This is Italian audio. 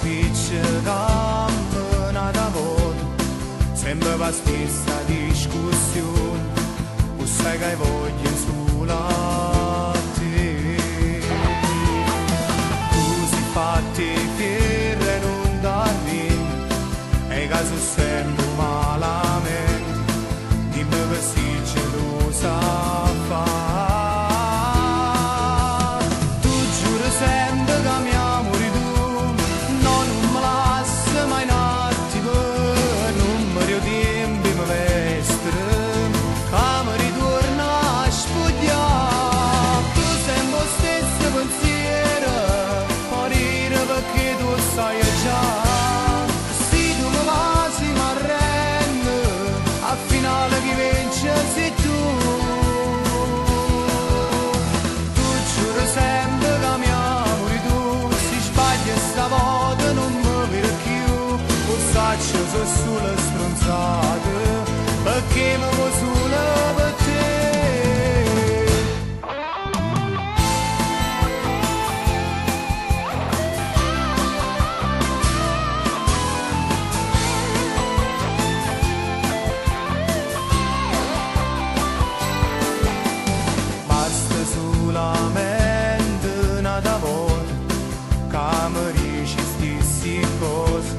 spiccicam până da vot, sembra va stessa discussione, o sai che voglio sulla te. Così fatti per non darmi, e caso sempre malamente, dimmi che si gelosa fa. Tu giuri sempre che mi amori tu, no, non me lasci mai un attimo, non mi ritempi mi vestere, che mi ritorna a spugliare. Tu sempre lo stesso pensiero, morire perché tu sai già. Se tu mi lasci mi arrendo, al finale chi vince sei tu. Tu giuri sempre che mi amori tu, se sbagli stavolta non mi vedi più, lo saccio sono solo stronzate, perché mi vuoi solo per te. Basta solamente una volta che mi dici stessi cose,